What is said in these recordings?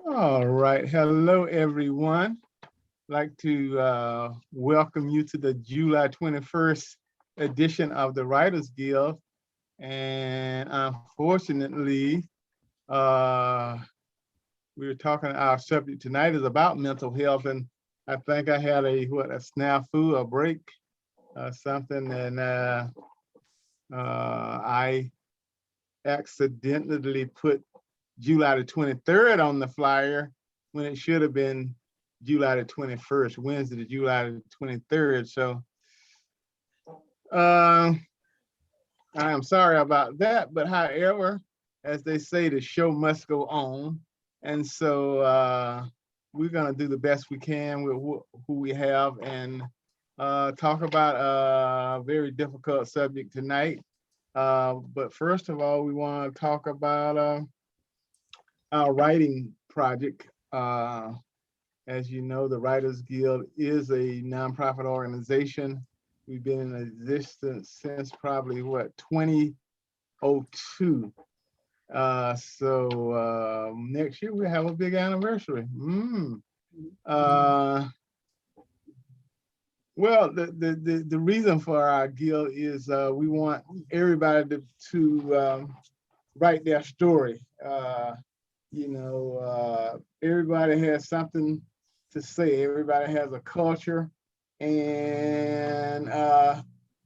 All right. Hello, everyone. I'd like to welcome you to the July 21st edition of the Writers Guild. And unfortunately, uh, we were talking, our subject tonight is about mental health. And I think I had a snafu, a break, something. And I accidentally put July the 23rd on the flyer when it should have been July the 21st, Wednesday, July the 23rd. So uh, I am sorry about that. But however, as they say, the show must go on. And so we're going to do the best we can with who we have and talk about a very difficult subject tonight. But first of all, we want to talk about our writing project. As you know, the Writers Guild is a nonprofit organization. We've been in existence since probably 2002. So next year we have a big anniversary. Uh, well, the reason for our guild is we want everybody to write their story. Everybody has something to say. Everybody has a culture, and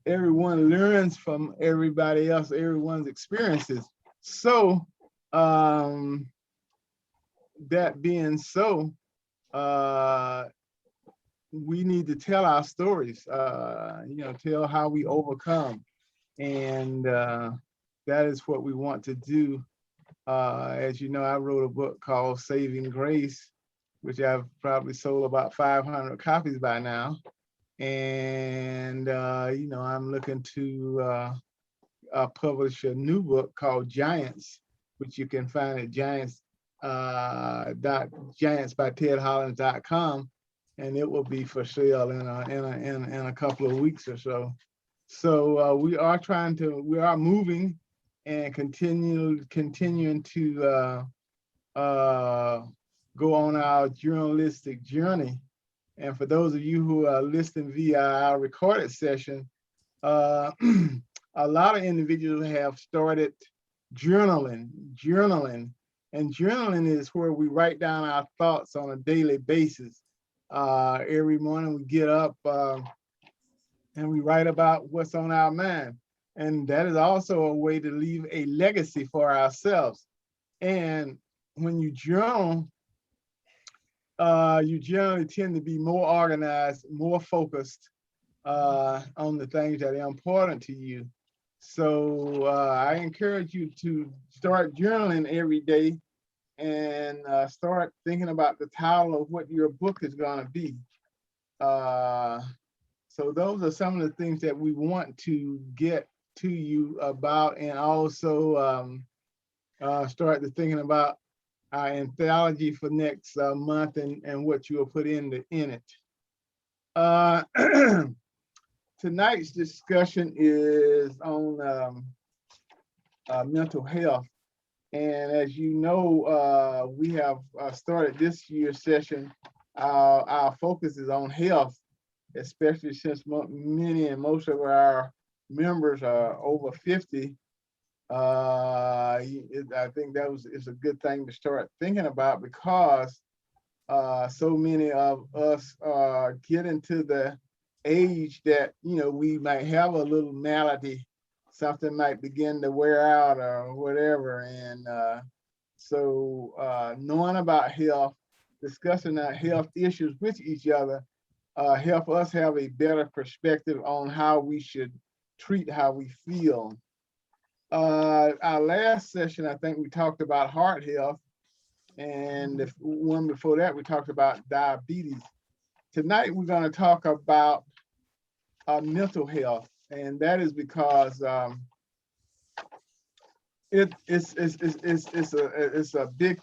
everyone learns from everybody else, everyone's experiences. So, that being so, uh, we need to tell our stories. Tell how we overcome, and that is what we want to do. As you know, I wrote a book called Saving Grace, which I've probably sold about 500 copies by now. And, I'm looking to publish a new book called Giants, which you can find at giants by TedHollins.com, and it will be for sale in a couple of weeks or so. So we are moving and continuing to go on our journalistic journey. And for those of you who are listening via our recorded session, uh, a lot of individuals have started journaling, and journaling is where we write down our thoughts on a daily basis. Every morning we get up and we write about what's on our mind. And that is also a way to leave a legacy for ourselves. And when you generally tend to be more organized, more focused on the things that are important to you. So I encourage you to start journaling every day and start thinking about the title of what your book is going to be. Uh, so those are some of the things that we want to get to you about, and also start to thinking about our anthology for next month and what you will put in it. Uh, Tonight's discussion is on mental health. And as you know, we have started this year's session. Our focus is on health, especially since many and most of our members are over 50. I think it's a good thing to start thinking about, because so many of us get into the age that we might have a little malady, something might begin to wear out or whatever, and so knowing about health, discussing our health issues with each other, help us have a better perspective on how we should treat how we feel. Our last session, I think we talked about heart health, and the one before that, we talked about diabetes. Tonight, we're going to talk about mental health, and that is because it's a big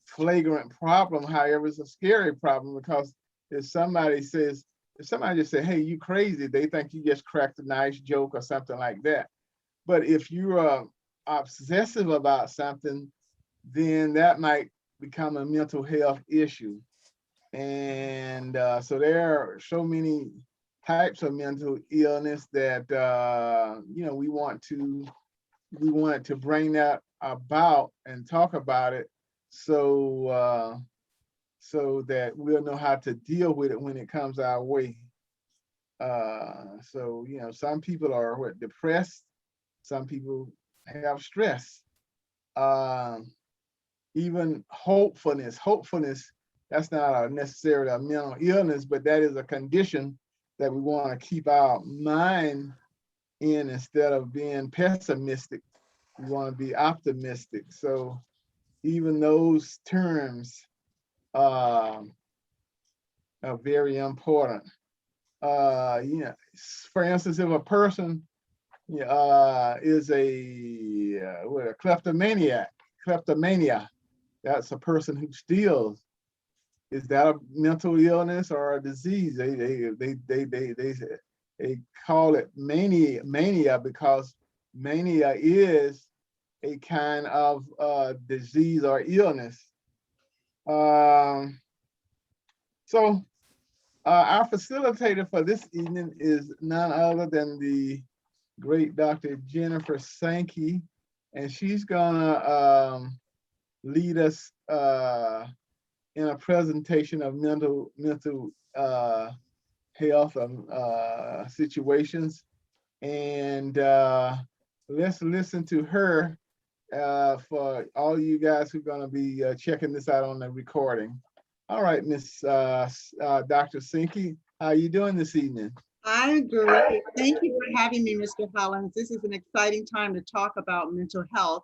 flagrant problem. However, it's a scary problem, because if somebody just say, "Hey, you crazy," they think you just cracked a nice joke or something like that. But if you're obsessive about something, then that might become a mental health issue. And so there are so many types of mental illness that we wanted to bring that about and talk about it, so so that we'll know how to deal with it when it comes our way. So some people are depressed, some people have stress, even hopefulness. That's not necessarily a mental illness, but that is a condition that we want to keep our mind in. Instead of being pessimistic, we want to be optimistic. So even those terms are very important. For instance, if a person is a kleptomania, that's a person who steals. Is that a mental illness or a disease? They call it mania because mania is a kind of disease or illness. So our facilitator for this evening is none other than the great Dr. Jennifer Sankey, and she's gonna lead us in a presentation of mental health situations. And let's listen to her for all you guys who are going to be checking this out on the recording. All right, Miss Dr. Sankey, how are you doing this evening? I'm great. Thank you for having me, Mr. Hollins. This is an exciting time to talk about mental health.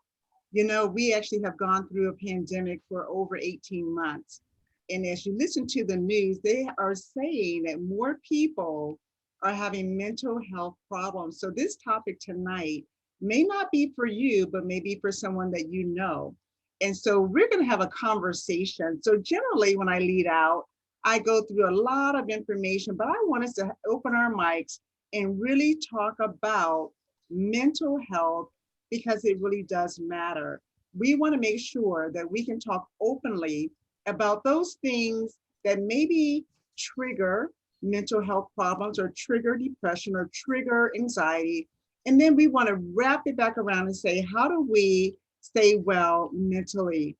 You know, we actually have gone through a pandemic for over 18 months. And as you listen to the news, they are saying that more people are having mental health problems. So this topic tonight may not be for you, but maybe for someone that you know. And so we're going to have a conversation. So generally, when I lead out, I go through a lot of information, but I want us to open our mics and really talk about mental health because it really does matter. We want to make sure that we can talk openly about those things that maybe trigger mental health problems or trigger depression or trigger anxiety. And then we want to wrap it back around and say, how do we stay well mentally,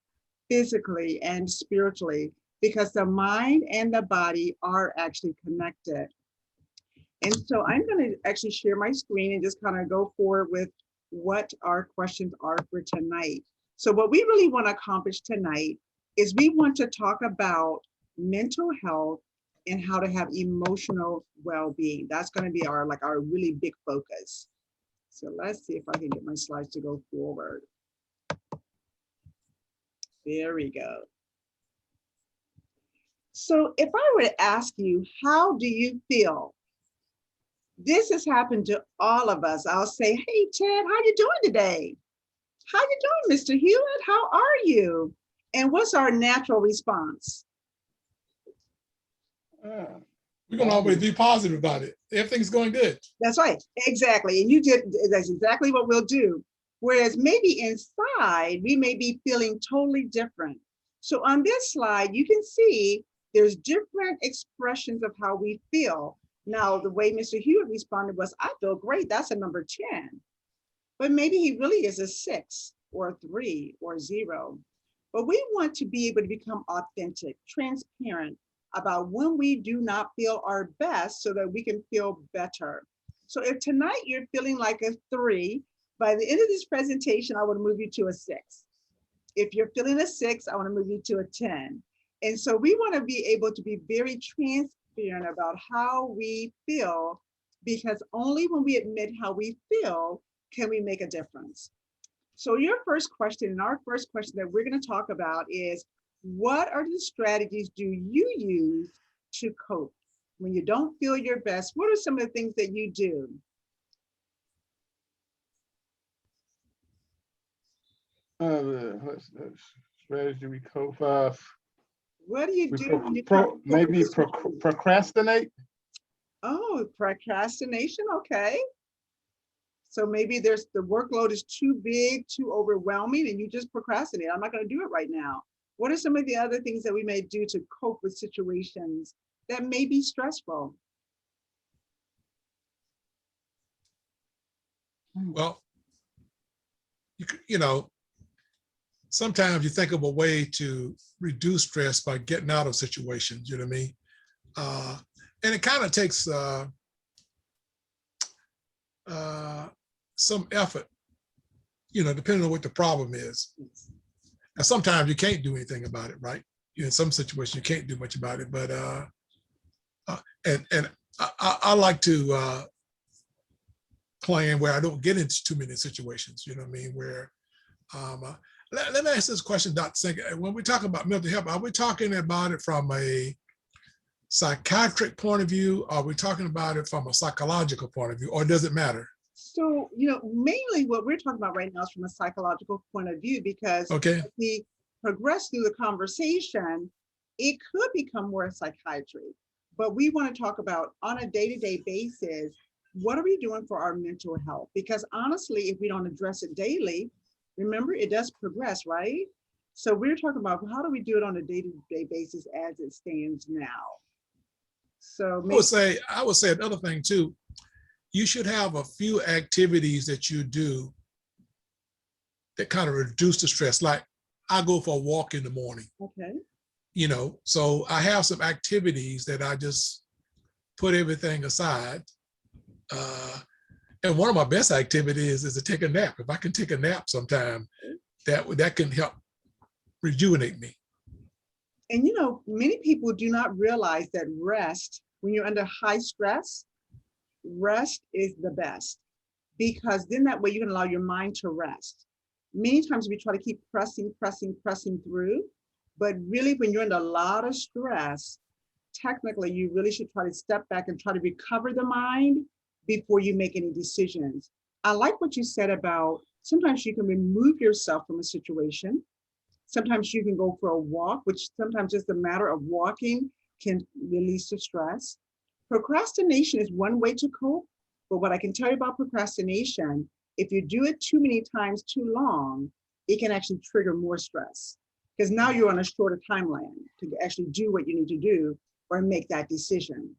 physically, and spiritually? Because the mind and the body are actually connected. And so I'm going to actually share my screen and just kind of go forward with what our questions are for tonight. So what we really want to accomplish tonight is we want to talk about mental health and how to have emotional well-being. That's going to be our really big focus. So let's see if I can get my slides to go forward. There we go. So if I were to ask you, how do you feel? This has happened to all of us. I'll say, hey, Ted, how you doing today? How you doing, Mr. Hewitt? How are you? And what's our natural response? We're going to always be positive about it. Everything's going good. That's right. Exactly. And that's exactly what we'll do. Whereas maybe inside, we may be feeling totally different. So on this slide, you can see there's different expressions of how we feel. Now, the way Mr. Hewitt responded was, I feel great. That's a number 10. But maybe he really is a 6 or a 3 or 0. But we want to be able to become authentic, transparent about when we do not feel our best so that we can feel better. So if tonight you're feeling like a 3, by the end of this presentation, I want to move you to a 6. If you're feeling a 6, I want to move you to a 10. And so we want to be able to be very transparent about how we feel, because only when we admit how we feel can we make a difference. So your first question, and our first question that we're going to talk about is, what are the strategies do you use to cope? When you don't feel your best, what are some of the things that you do? Strategy we cope with. What do you do? Maybe procrastinate. Oh, procrastination. Okay. So maybe the workload is too big, too overwhelming, and you just procrastinate. I'm not going to do it right now. What are some of the other things that we may do to cope with situations that may be stressful? Well, you know, sometimes you think of a way to reduce stress by getting out of situations, you know what I mean? And it kind of takes some effort, you know, depending on what the problem is. And sometimes you can't do anything about it, right? In some situations you can't do much about it, but and I like to plan where I don't get into too many situations, you know what I mean? Where let me ask this question, Dr. Sankey. When we talk about mental health, are we talking about it from a psychiatric point of view? Are we talking about it from a psychological point of view, or does it matter? So, mainly what we're talking about right now is from a psychological point of view, because Okay. as we progress through the conversation, it could become more psychiatry. But we want to talk about on a day-to-day basis, what are we doing for our mental health? Because honestly, if we don't address it daily, remember, it does progress, right? So we're talking about how do we do it on a day-to-day basis as it stands now. So I would say another thing too, you should have a few activities that you do that kind of reduce the stress. Like I go for a walk in the morning. Okay. So I have some activities that I just put everything aside. And one of my best activities is to take a nap. If I can take a nap sometime, that can help rejuvenate me. And many people do not realize that rest, when you're under high stress, rest is the best, because then that way you can allow your mind to rest. Many times we try to keep pressing through, but really when you're under a lot of stress, technically you really should try to step back and try to recover the mind before you make any decisions. I like what you said about sometimes you can remove yourself from a situation. Sometimes you can go for a walk, which sometimes just a matter of walking can release the stress. Procrastination is one way to cope, but what I can tell you about procrastination, if you do it too many times too long, it can actually trigger more stress, because now you're on a shorter timeline to actually do what you need to do or make that decision.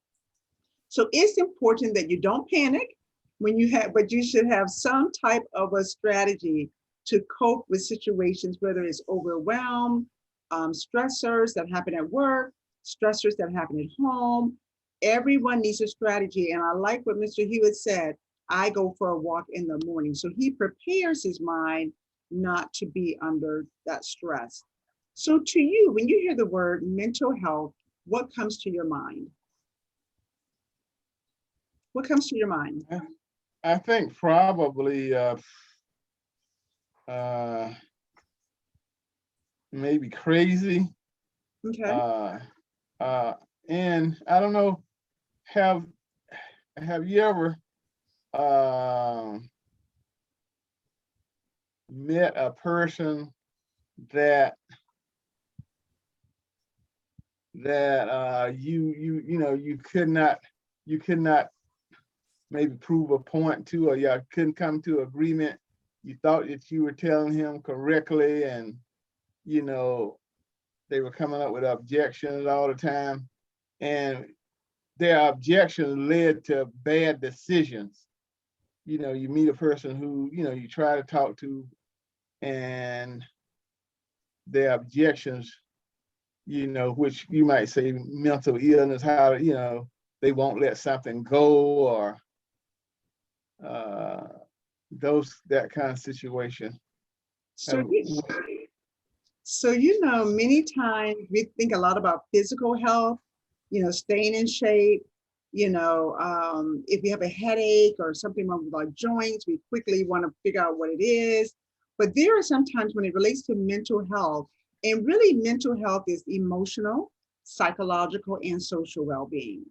So it's important that you don't panic but you should have some type of a strategy to cope with situations, whether it's overwhelm, stressors that happen at work, stressors that happen at home. Everyone needs a strategy. And I like what Mr. Hewitt said, I go for a walk in the morning. So he prepares his mind not to be under that stress. So to you, when you hear the word mental health, what comes to your mind? What comes to your mind? I think probably maybe crazy. Okay. And I don't know, have you ever met a person that you could not maybe prove a point to, or you couldn't come to agreement? You thought that you were telling him correctly, and they were coming up with objections all the time, and their objections led to bad decisions. You meet a person who you try to talk to, and their objections, which you might say mental illness, how they won't let something go, or that kind of situation. So many times we think a lot about physical health, staying in shape. If we have a headache or something wrong with our joints, we quickly want to figure out what it is. But there are some times when it relates to mental health, and really mental health is emotional, psychological, and social well-being.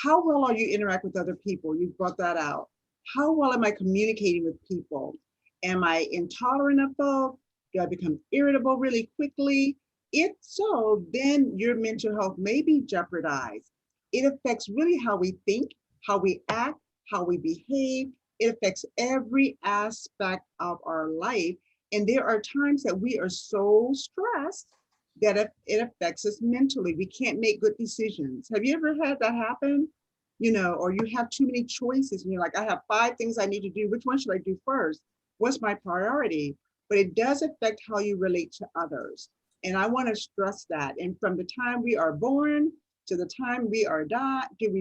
How well are you interact with other people? You brought that out. How well am I communicating with people? Am I intolerant of folk? Do I become irritable really quickly? If so, then your mental health may be jeopardized. It affects really how we think, how we act, how we behave. It affects every aspect of our life. And there are times that we are so stressed that it affects us mentally. We can't make good decisions. Have you ever had that happen? Or you have too many choices and you're like, I have 5 things I need to do. Which one should I do first? What's my priority? But it does affect how you relate to others. And I want to stress that. And from the time we are born to the time we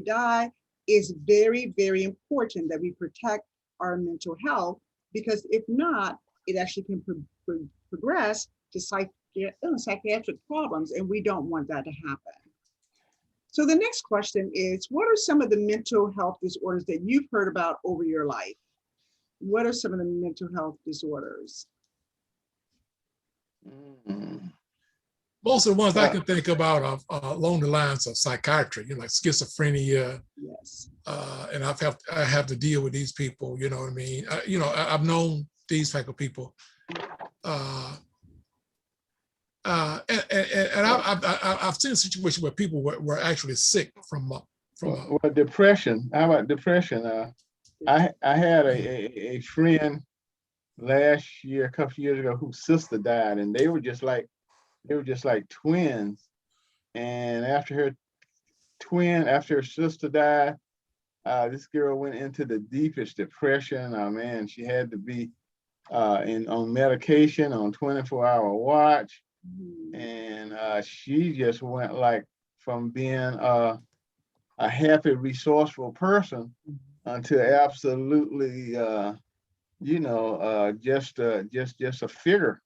die, is very, very important that we protect our mental health, because if not, it actually can progress to psychiatric problems, and we don't want that to happen. So the next question is, what are some of the mental health disorders that you've heard about over your life? What are some of the mental health disorders? Most of the ones I can think about are along the lines of psychiatry, like schizophrenia. Yes. And I have to deal with these people, you know what I mean? I've known these type of people. And I've seen a situation where people were actually sick from Well, depression. How about depression? I had a friend last year, a couple of years ago, whose sister died, and they were just like twins. And after her sister died, this girl went into the deepest depression. Oh man, she had to be on medication, on 24-hour watch. And she just went like from being a happy, resourceful person unto absolutely, just a figure,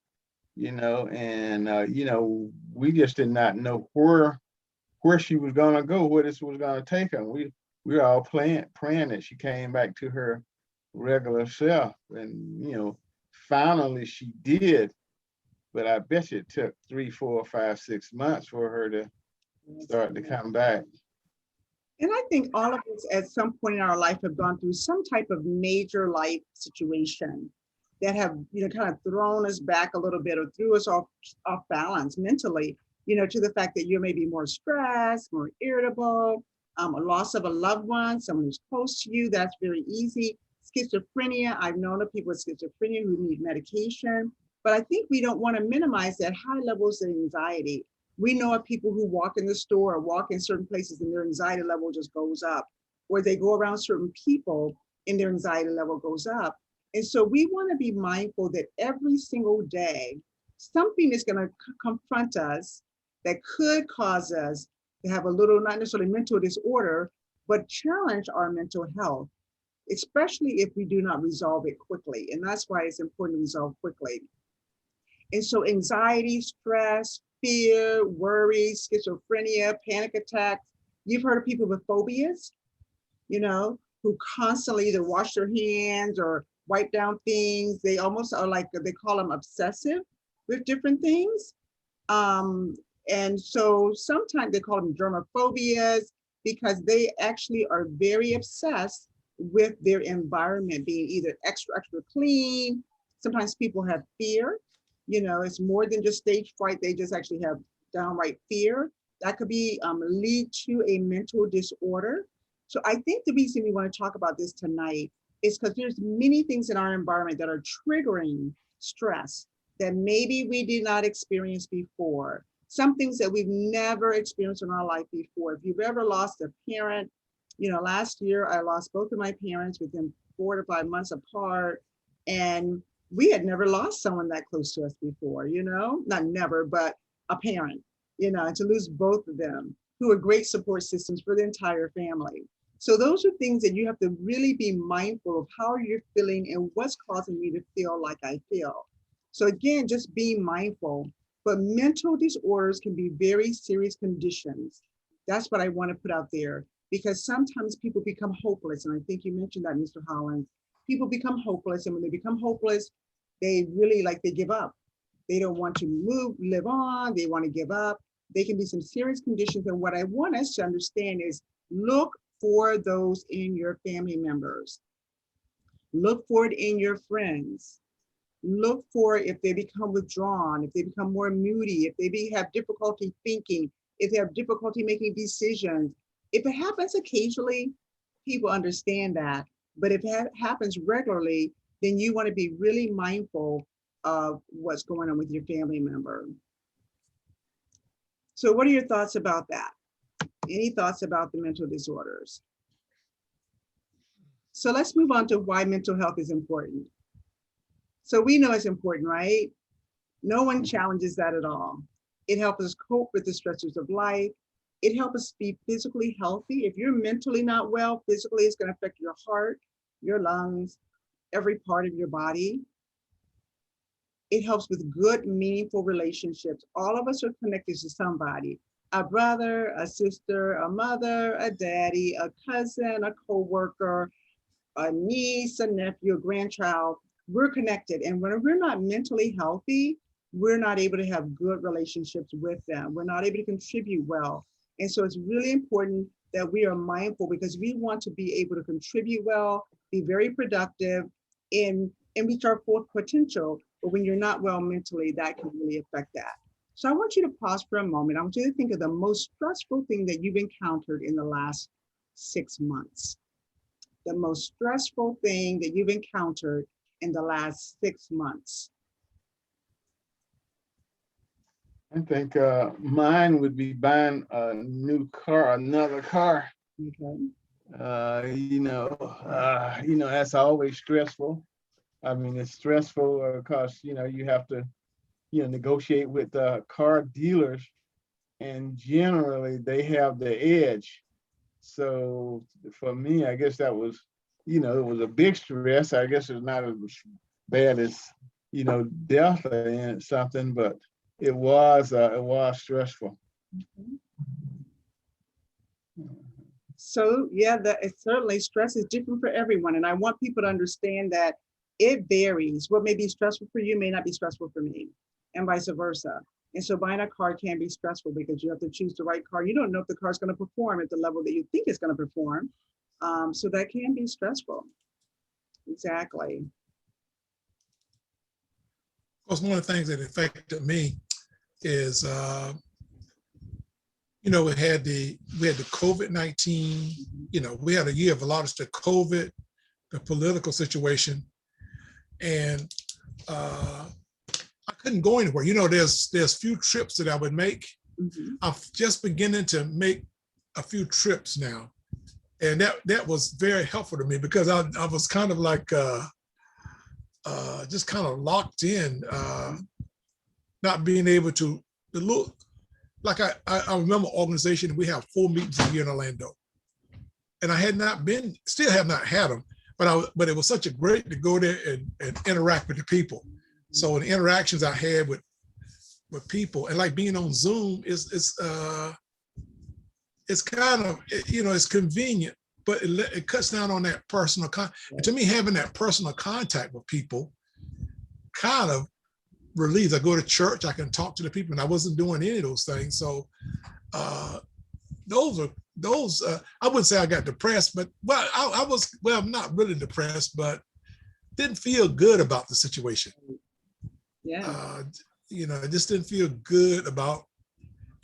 and we just did not know where she was gonna go, where this was gonna take her. We were all praying that she came back to her regular self, and finally she did. But I bet you it took 3, 4, 5, 6 months for her to start to come back. And I think all of us at some point in our life have gone through some type of major life situation that have, kind of thrown us back a little bit or threw us off balance mentally, to the fact that you're maybe more stressed, more irritable, a loss of a loved one, someone who's close to you. That's very easy. Schizophrenia. I've known of people with schizophrenia who need medication. But I think we don't want to minimize that high levels of anxiety. We know of people who walk in the store or walk in certain places and their anxiety level just goes up, or they go around certain people and their anxiety level goes up. And so we want to be mindful that every single day, something is going to confront us that could cause us to have a little, not necessarily mental disorder, but challenge our mental health, especially if we do not resolve it quickly. And that's why it's important to resolve quickly. And so anxiety, stress, fear, worry, schizophrenia, panic attacks. You've heard of people with phobias, who constantly either wash their hands or wipe down things. They almost are like, they call them obsessive with different things. And so sometimes they call them germophobias, because they actually are very obsessed with their environment being either extra clean. Sometimes people have fear. It's more than just stage fright. They just actually have downright fear. That could be lead to a mental disorder. So I think the reason we want to talk about this tonight is because there's many things in our environment that are triggering stress that maybe we did not experience before. Some things that we've never experienced in our life before. If you've ever lost a parent, last year I lost both of my parents within 4 to 5 months apart. And we had never lost someone that close to us before, not never, but a parent, and to lose both of them, who are great support systems for the entire family. So those are things that you have to really be mindful of, how you're feeling and what's causing you to feel like I feel. So again, just being mindful. But mental disorders can be very serious conditions. That's what I want to put out there, because sometimes people become hopeless. And I think you mentioned that, Mr. Hollins. People become hopeless, and when they become hopeless, they really they give up. They don't want to live on. They want to give up. They can be some serious conditions. And what I want us to understand is, look for those in your family members. Look for it in your friends. Look for if they become withdrawn, if they become more moody, if they have difficulty thinking, if they have difficulty making decisions. If it happens occasionally, people understand that. But if it happens regularly, then you want to be really mindful of what's going on with your family member. So what are your thoughts about that? Any thoughts about the mental disorders? So let's move on to why mental health is important. So we know it's important, right? No one challenges that at all. It helps us cope with the stressors of life. It helps us be physically healthy. If you're mentally not well, physically, it's going to affect your heart, your lungs, every part of your body. It helps with good, meaningful relationships. All of us are connected to somebody, a brother, a sister, a mother, a daddy, a cousin, a coworker, a niece, a nephew, a grandchild. We're connected. And when we're not mentally healthy, we're not able to have good relationships with them. We're not able to contribute well. And so it's really important that we are mindful, because we want to be able to contribute well, be very productive, and reach our full potential. But when you're not well mentally, that can really affect that. So I want you to pause for a moment. I want you to think of the most stressful thing that you've encountered in the last 6 months. The most stressful thing that you've encountered in the last 6 months. I think mine would be buying a new car, another car. Okay. That's always stressful. I mean, it's stressful because, you have to, negotiate with car dealers, and generally they have the edge. So for me, I guess that was, it was a big stress. I guess it's not as bad as, death or something, but it was stressful. So yeah, it's certainly stress is different for everyone. And I want people to understand that it varies. What may be stressful for you may not be stressful for me, and vice versa. And so buying a car can be stressful because you have to choose the right car. You don't know if the car is going to perform at the level that you think it's going to perform. So that can be stressful. Exactly. Of course, one of the things that affected me is, we had the COVID-19, we had a year of a lot of the COVID, the political situation, and I couldn't go anywhere. There's few trips that I would make. Mm-hmm. I'm just beginning to make a few trips now, and that was very helpful to me, because I was kind of like just kind of locked in, not being able to look. Like I remember organization, we have 4 meetings a year in Orlando, and I had not been, still have not had them, but it was such a great to go there and interact with the people. So the interactions I had with people, and like being on Zoom it's kind of, it's convenient, but it cuts down on that personal and to me, having that personal contact with people kind of relieves. I go to church, I can talk to the people, and I wasn't doing any of those things. So those I wouldn't say I got depressed, but I was not really depressed, but didn't feel good about the situation. Yeah. I just didn't feel good about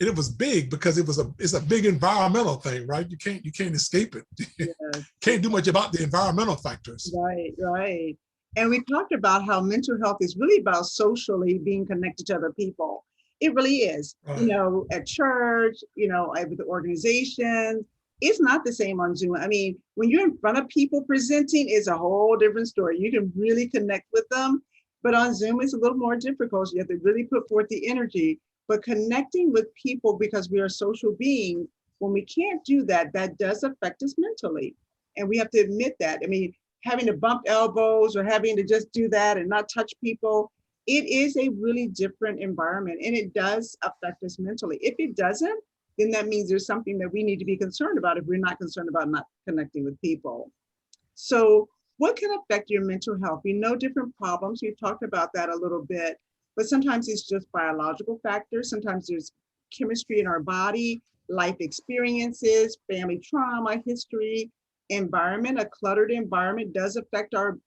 it. It was big because it's a big environmental thing, right? You can't escape it. Yes. Can't do much about the environmental factors. Right. And we talked about how mental health is really about socially being connected to other people. It really is. Right. At church, with the organizations, it's not the same on Zoom. I mean, when you're in front of people presenting, it's a whole different story. You can really connect with them. But on Zoom, it's a little more difficult. You have to really put forth the energy. But connecting with people, because we are social beings, when we can't do that, that does affect us mentally. And we have to admit that. I mean, having to bump elbows or having to just do that and not touch people, it is a really different environment, and it does affect us mentally. If it doesn't, then that means there's something that we need to be concerned about if we're not concerned about not connecting with people. So what can affect your mental health? We know different problems. We've talked about that a little bit, but sometimes it's just biological factors. Sometimes there's chemistry in our body, life experiences, family trauma, history, environment. A cluttered environment does affect the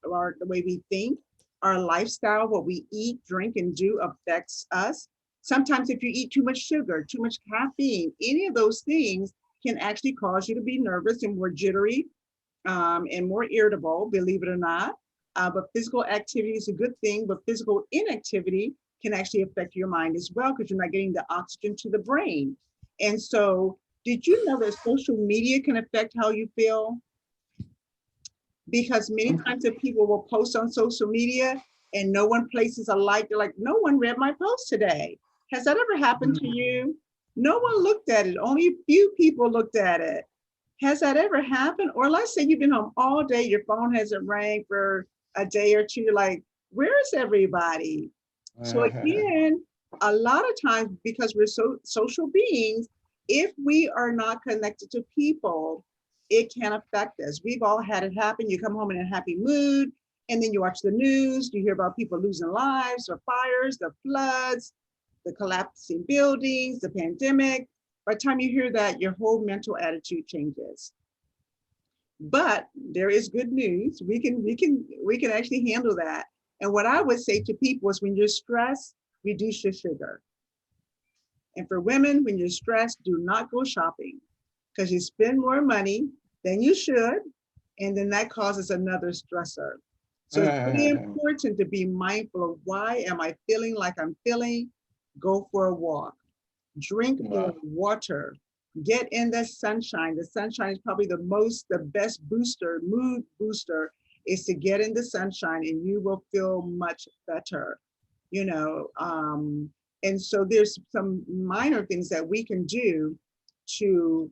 way we think. Our lifestyle, what we eat, drink, and do affects us. Sometimes if you eat too much sugar, too much caffeine, any of those things can actually cause you to be nervous and more jittery, and more irritable, believe it or not. But physical activity is a good thing, but physical inactivity can actually affect your mind as well, because you're not getting the oxygen to the brain. And so, did you know that social media can affect how you feel? Because many times that people will post on social media and no one places a like, they're like, no one read my post today. Has that ever happened to you? No one looked at it. Only a few people looked at it. Has that ever happened? Or let's say you've been home all day, your phone hasn't rang for a day or two. You're like, where is everybody? So again, a lot of times, because we're social beings, if we are not connected to people, it can affect us. We've all had it happen. You come home in a happy mood, and then you watch the news, you hear about people losing lives or fires, the floods, the collapsing buildings, the pandemic. By the time you hear that, your whole mental attitude changes. But there is good news. We can actually handle that. And what I would say to people is, when you're stressed, reduce your sugar. And for women, when you're stressed, do not go shopping, because you spend more money than you should, and then that causes another stressor. So it's really important to be mindful of, why am I feeling like I'm feeling? Go for a walk, drink more water, get in the sunshine. The sunshine is probably the best booster, mood booster, is to get in the sunshine, and you will feel much better, you know. And so there's some minor things that we can do to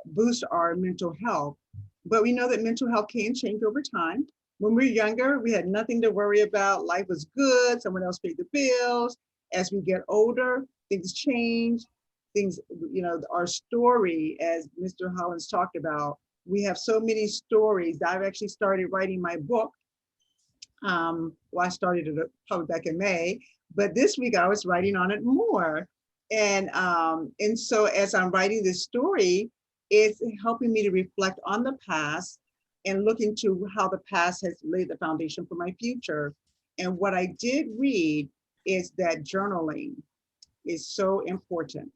boost our mental health. But we know that mental health can change over time. When we were younger, we had nothing to worry about. Life was good. Someone else paid the bills. As we get older, things change. Things, you know, our story, as Mr. Hollins talked about, we have so many stories. I've actually started writing my book. Well, I started it probably back in May, but this week I was writing on it more. And so as I'm writing this story, it's helping me to reflect on the past and look into how the past has laid the foundation for my future. And what I did read is that journaling is so important,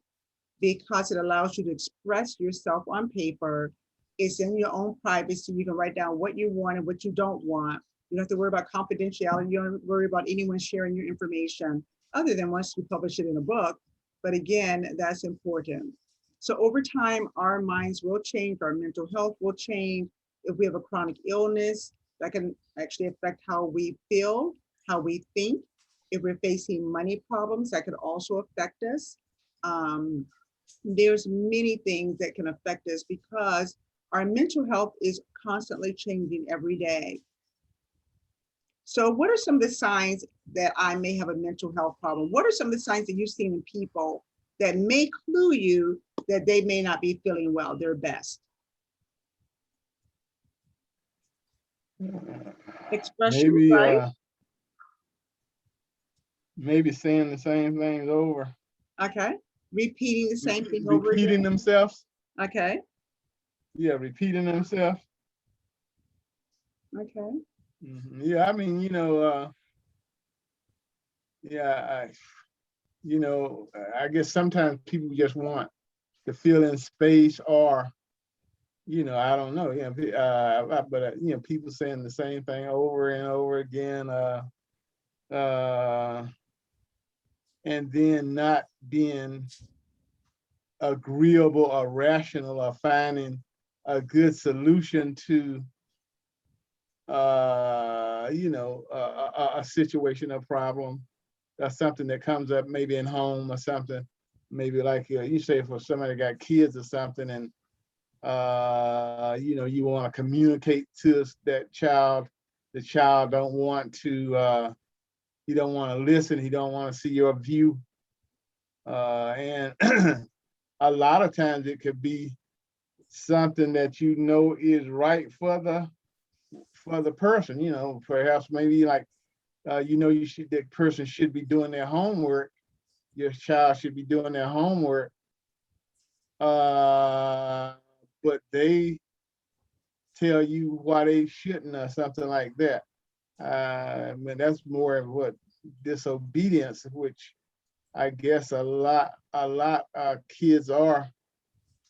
because it allows you to express yourself on paper. It's in your own privacy. You can write down what you want and what you don't want. You don't have to worry about confidentiality. You don't have to worry about anyone sharing your information, other than once you publish it in a book. But again, that's important. So over time, our minds will change, our mental health will change. If we have a chronic illness, that can actually affect how we feel, how we think. If we're facing money problems, that could also affect us. There's many things that can affect us, because our mental health is constantly changing every day. So what are some of the signs that I may have a mental health problem? What are some of the signs that you've seen in people that may clue you that they may not be feeling well, their best? Expression, Maybe right? maybe saying the same things over. Okay. Repeating the same thing over Repeating again. themselves. Okay. Yeah, repeating themselves. Okay. Yeah, I mean, you know, yeah, I guess sometimes people just want to fill in space, or, you know, I don't know, but you know, people saying the same thing over and over again, and then not being agreeable or rational, or finding a good solution to a situation or problem. That's something that comes up maybe in home or something. Maybe like you say, for somebody got kids or something, and you want to communicate to that child. The child don't want to. He don't want to listen. He don't want to see your view. And a lot of times it could be something that you know is right for the person. You know, perhaps maybe like that person should be doing their homework. Your child should be doing their homework, but they tell you why they shouldn't, or something like that. I mean, that's more of what disobedience, which I guess a lot kids are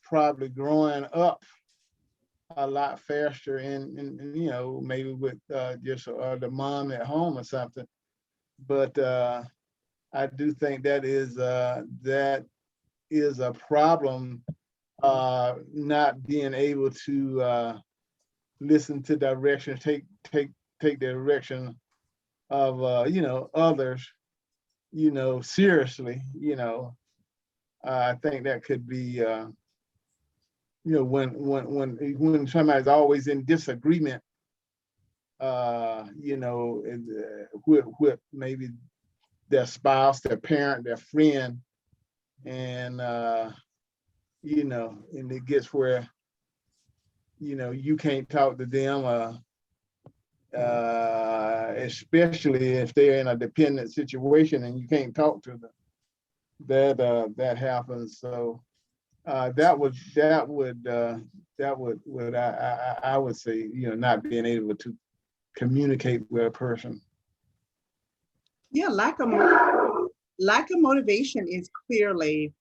probably growing up a lot faster, and you know, maybe with just the mom at home or something. But I do think that is a problem, not being able to listen to direction, take the direction of others, seriously. I think that could be when somebody's always in disagreement, with maybe their spouse, their parent, their friend, and and it gets where you can't talk to them, especially if they're in a dependent situation and you can't talk to them. That happens. So that would I would say, not being able to communicate with a person. Yeah, lack of motivation is clearly,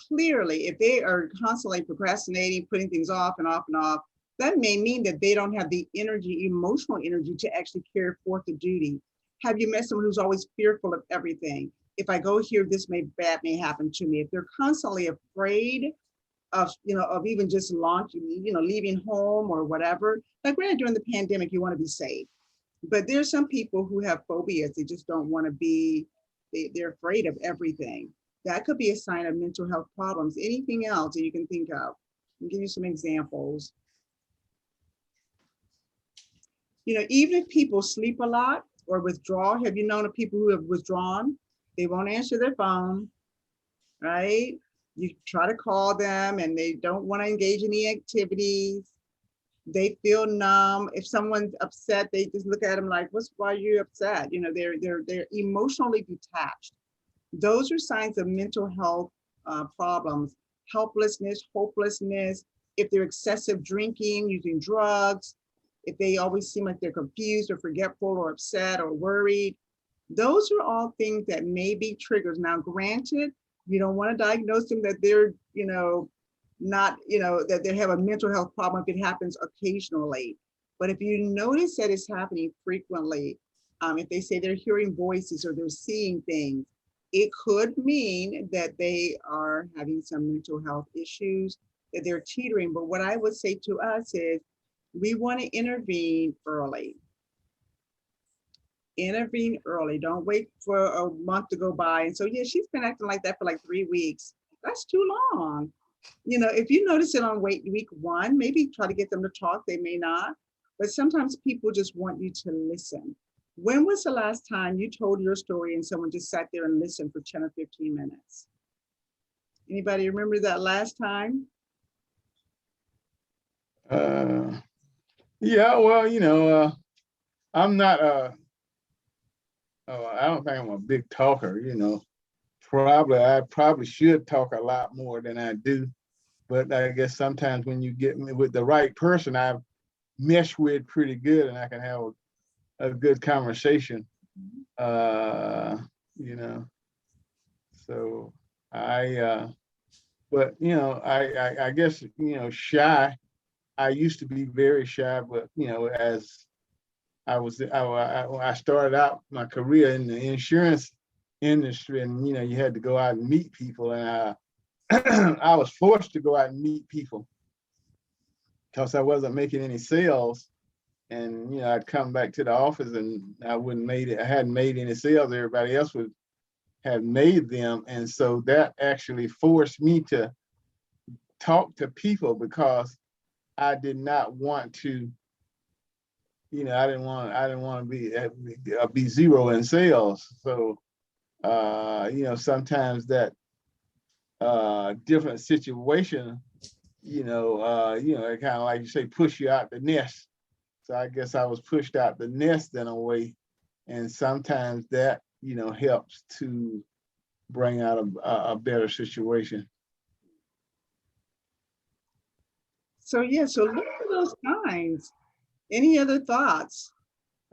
clearly, if they are constantly procrastinating, putting things off and off and off, that may mean that they don't have the energy, emotional energy, to actually carry forth the duty. Have you met someone who's always fearful of everything? If I go here, bad may happen to me. If they're constantly afraid of, of even just launching, leaving home or whatever. Like granted, during the pandemic, you want to be safe. But there's some people who have phobias. They just don't want to be, they're afraid of everything. That could be a sign of mental health problems. Anything else that you can think of? I'll give you some examples. Even if people sleep a lot or withdraw, have you known of people who have withdrawn? They won't answer their phone, right? You try to call them and they don't want to engage in any activities. They feel numb. If someone's upset, they just look at them like, why are you upset? They're emotionally detached. Those are signs of mental health problems, helplessness, hopelessness. If they're excessive drinking, using drugs, if they always seem like they're confused or forgetful or upset or worried, those are all things that may be triggers. Now, granted, you don't want to diagnose them that they're, not, that they have a mental health problem if it happens occasionally. But if you notice that it's happening frequently, if they say they're hearing voices or they're seeing things, it could mean that they are having some mental health issues, that they're teetering. But what I would say to us is we want to intervene early. Intervene early. Don't wait for a month to go by. And so, yeah, she's been acting like that for like 3 weeks. That's too long. If you notice it on week 1, maybe try to get them to talk. They may not. But sometimes people just want you to listen. When was the last time you told your story and someone just sat there and listened for 10 or 15 minutes? Anybody remember that last time? Yeah, well, I'm not I don't think I'm a big talker, I probably should talk a lot more than I do. But I guess sometimes when you get me with the right person, I've meshed with pretty good and I can have a good conversation. So but I guess, shy. I used to be very shy, but as I started out my career in the insurance industry, and you had to go out and meet people, and I was forced to go out and meet people because I wasn't making any sales, and I'd come back to the office and I hadn't made any sales. Everybody else would have made them, and so that actually forced me to talk to people because I did not want to. I didn't want to be zero in sales. So, sometimes that different situation, it kind of like you say, push you out the nest. So I guess I was pushed out the nest in a way, and sometimes that helps to bring out a better situation. So look for those signs. Any other thoughts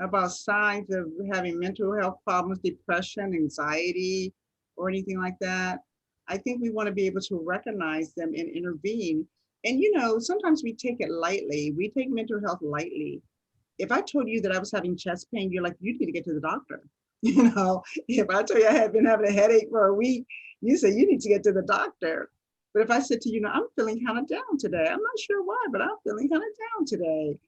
about signs of having mental health problems, depression, anxiety, or anything like that? I think we want to be able to recognize them and intervene. And sometimes we take it lightly. We take mental health lightly. If I told you that I was having chest pain, you're like, you need to get to the doctor. You know, if I tell you I had been having a headache for a week, you say you need to get to the doctor. But if I said to you, I'm feeling kind of down today. I'm not sure why, but I'm feeling kind of down today.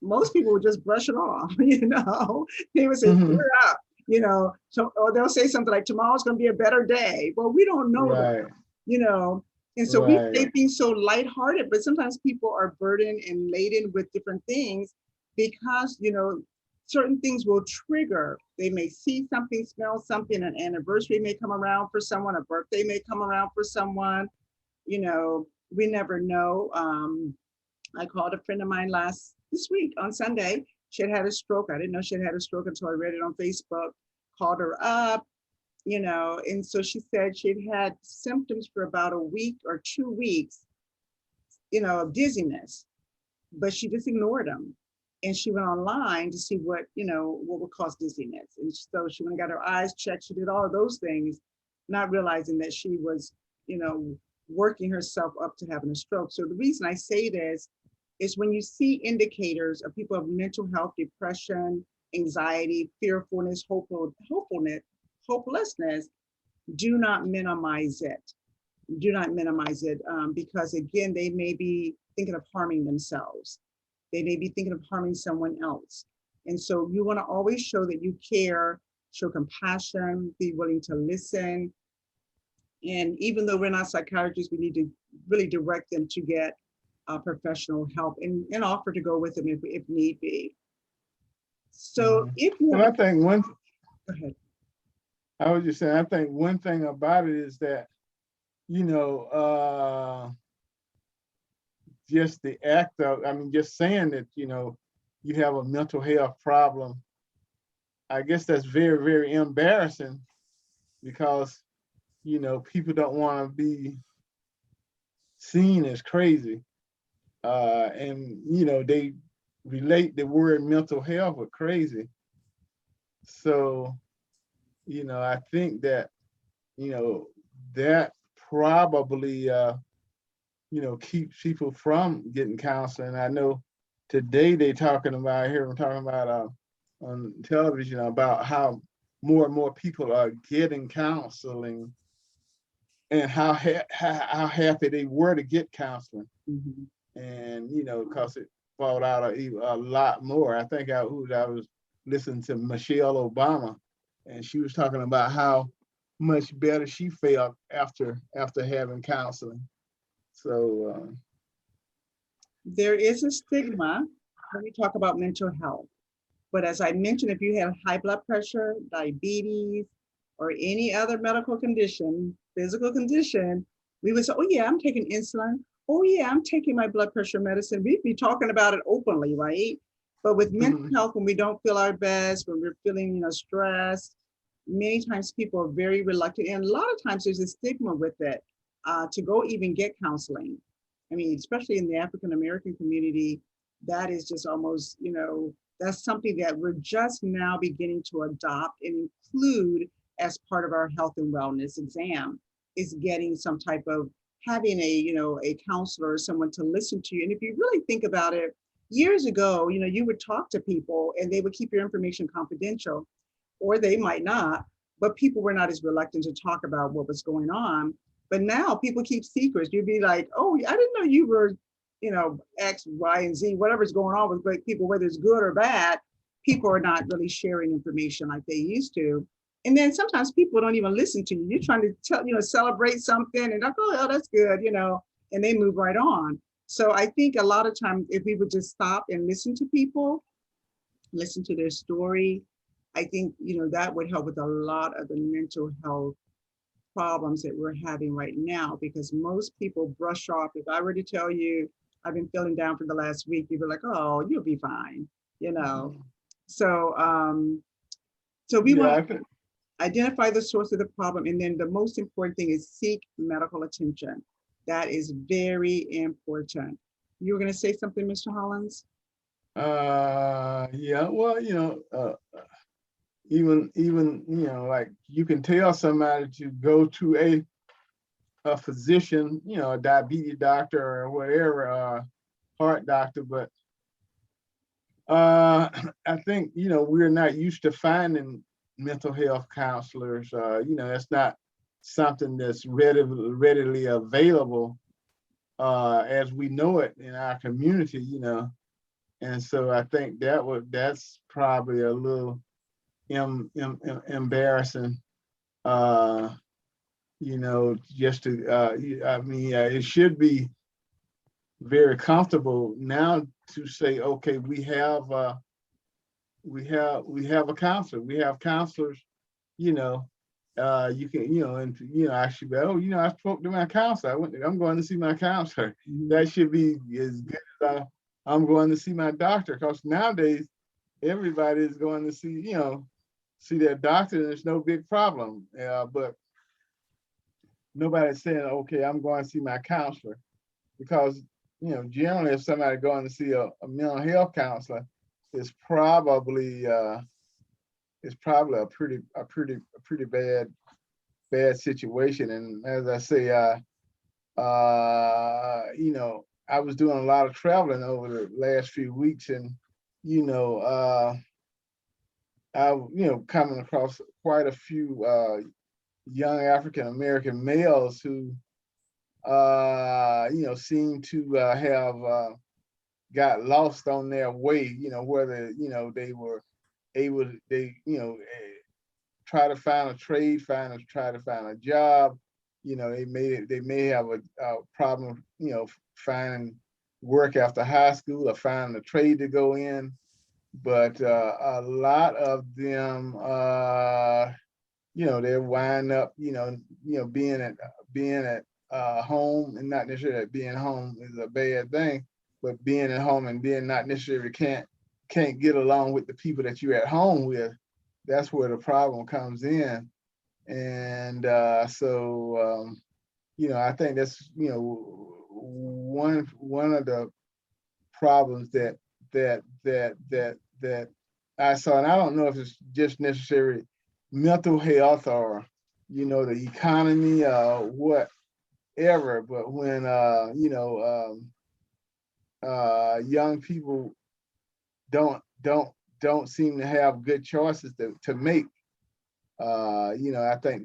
Most people would just brush it off, you know. They would say, Mhm. cheer up, you know. So, or they'll say something like, tomorrow's going to be a better day. Well, we don't know that, Right, you know. And so we right, say things so lighthearted, but sometimes people are burdened and laden with different things because, you know, certain things will trigger. They may see something, smell something, an anniversary may come around for someone, a birthday may come around for someone, you know, we never know. I called a friend of mine this week on Sunday. She had a stroke. I didn't know she had a stroke until I read it on Facebook. Called her up, you know, and so she said she'd had symptoms for about a week or 2 weeks, you know, of dizziness, but she just ignored them. And she went online to see what, you know, what would cause dizziness. And so she went and got her eyes checked. She did all of those things, not realizing that she was, you know, working herself up to having a stroke. So the reason I say this is when you see indicators of people of mental health, depression, anxiety, fearfulness, hopelessness, do not minimize it. Do not minimize it because again, they may be thinking of harming themselves. They may be thinking of harming someone else. And so you want to always show that you care, show compassion, be willing to listen. And even though we're not psychiatrists, we need to really direct them to get professional help and offer to go with them if need be. So mhm. if you And have I think go ahead. I was just saying, I think one thing about it is that, you know, just the act of, I mean, just saying that, you know, you have a mental health problem, I guess that's very, very embarrassing because, you know, people don't want to be seen as crazy. And, you know, they relate the word mental health with crazy. So, you know, I think that, you know, that probably, you know, keeps people from getting counseling. I know today they talking about, I hear them talking about on television about how more and more people are getting counseling and how happy they were to get counseling. Mhm. And, you know, because it brought out a lot more. I think I was listening to Michelle Obama, and she was talking about how much better she felt after having counseling. So There is a stigma when we talk about mental health. But as I mentioned, if you have high blood pressure, diabetes, or any other medical condition, physical condition, we would say, oh yeah, I'm taking insulin. Oh yeah, I'm taking my blood pressure medicine. We'd be talking about it openly, right? But with mental mhm, health, when we don't feel our best, when we're feeling, you know, stressed, many times people are very reluctant. And a lot of times there's a stigma with it to go even get counseling. I mean, especially in the African American community, that is just almost, you know, that's something that we're just now beginning to adopt and include as part of our health and wellness exam is getting some type of having a, you know, a counselor or someone to listen to you. And if you really think about it, years ago, you know, you would talk to people and they would keep your information confidential, or they might not, but people were not as reluctant to talk about what was going on. But now people keep secrets. You'd be like, oh, I didn't know you were, you know, X, Y, and Z, whatever's going on with great people, whether it's good or bad, people are not really sharing information like they used to. And then sometimes people don't even listen to you. You're trying to tell, you know, celebrate something and like, oh, that's good, you know, and they move right on. So I think a lot of times if we would just stop and listen to people, listen to their story, I think, you know, that would help with a lot of the mental health problems that we're having right now, because most people brush off. If I were to tell you, I've been feeling down for the last week, you'd be like, oh, you'll be fine, you know? mhm. So, so we Yeah, want I to think identify the source of the problem. And then the most important thing is seek medical attention. That is very important. You were going to say something, Mr. Hollins? yeah, well, you know, even you know, like you can tell somebody to go to a physician, you know, a diabetes doctor or whatever, heart doctor, but I think, you know, we're not used to finding mental health counselors. That's not something that's readily available as we know it in our community, And so I think that's probably a little embarrassing, just to, it should be very comfortable now to say, okay, we have a counselor. We have counselors, you can, actually, I spoke to my counselor. I'm going to see my counselor. That should be as good as I'm going to see my doctor, because nowadays everybody is going to see their doctor, and it's no big problem. But nobody's saying, okay, I'm going to see my counselor, because generally, if somebody going to see a mental health counselor, it's probably a pretty bad situation. And as I say, I was doing a lot of traveling over the last few weeks, and I coming across quite a few young African American males who seem to have got lost on their way, whether they were able to, try to find a trade, try to find a job. They may have a problem, finding work after high school or finding a trade to go in. But a lot of them, they wind up, being at home, and not necessarily that being home is a bad thing, but being at home and being not necessarily can't get along with the people that you're at home with. That's where the problem comes in. And so I think that's one of the problems that I saw. And I don't know if it's just necessarily mental health or the economy or whatever, but when young people don't seem to have good choices to make, I think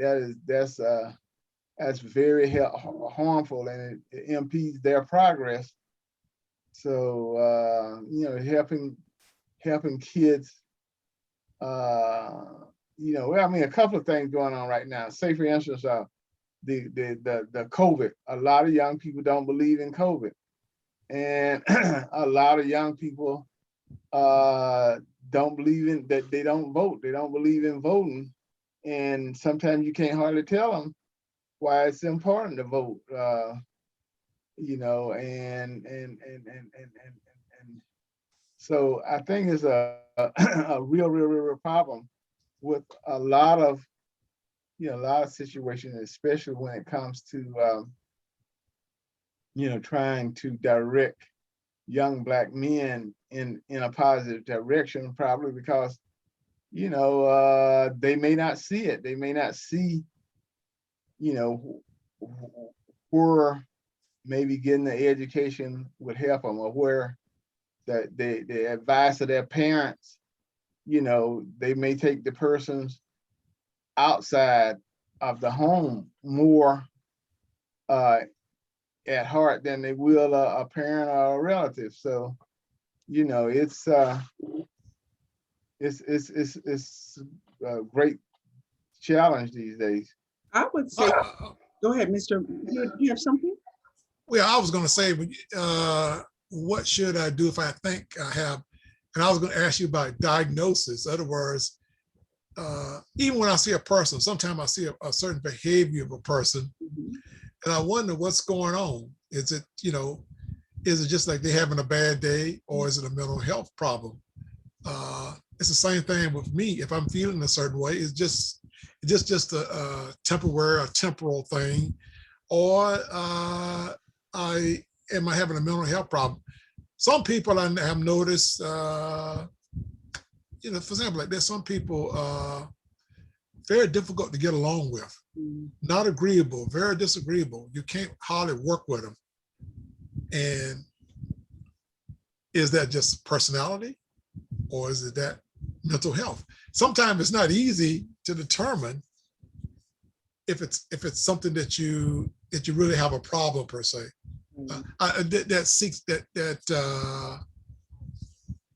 that's very harmful, and it impedes their progress. So helping kids, a couple of things going on right now. Say for instance, the COVID. A lot of young people don't believe in COVID, and a lot of young people don't believe in that. They don't vote. They don't believe in voting, and sometimes you can't hardly tell them why it's important to vote. And so I think it's a real problem with a lot of situations, especially when it comes to trying to direct young Black men in a positive direction, probably because they may not see it. They may not see where maybe getting the education would help them, or where the advice of their parents, they may take the persons outside of the home more at heart than they will a parent or a relative. So, it's a great challenge these days. I would say, go ahead, Mr. You have something? Well, I was going to say, what should I do if I think I have, and I was going to ask you about diagnosis. In other words, even when I see a person, sometimes I see a certain behavior of a person, and I wonder what's going on. Is it just like they're having a bad day, or is it a mental health problem? It's the same thing with me. If I'm feeling a certain way, it's just a temporary or temporal thing, or am I having a mental health problem? Some people I have noticed, for example, like there's some people very difficult to get along with, not agreeable, very disagreeable. You can't hardly work with them. And is that just personality, or is it that mental health. Sometimes it's not easy to determine if it's something that you really have a problem per se.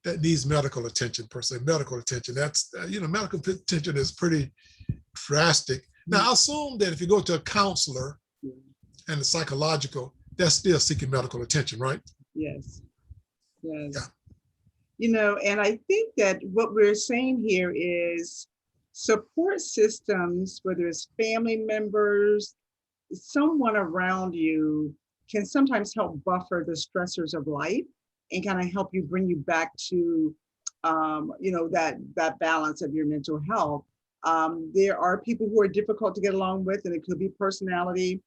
That needs medical attention per se. Medical attention. That's medical attention is pretty drastic. Now, I assume that if you go to a counselor and the psychological, they're still seeking medical attention, right? Yes. Yeah. And I think that what we're saying here is support systems, whether it's family members, someone around you, can sometimes help buffer the stressors of life and kind of help you bring you back to, that balance of your mental health. There are people who are difficult to get along with, and it could be personality.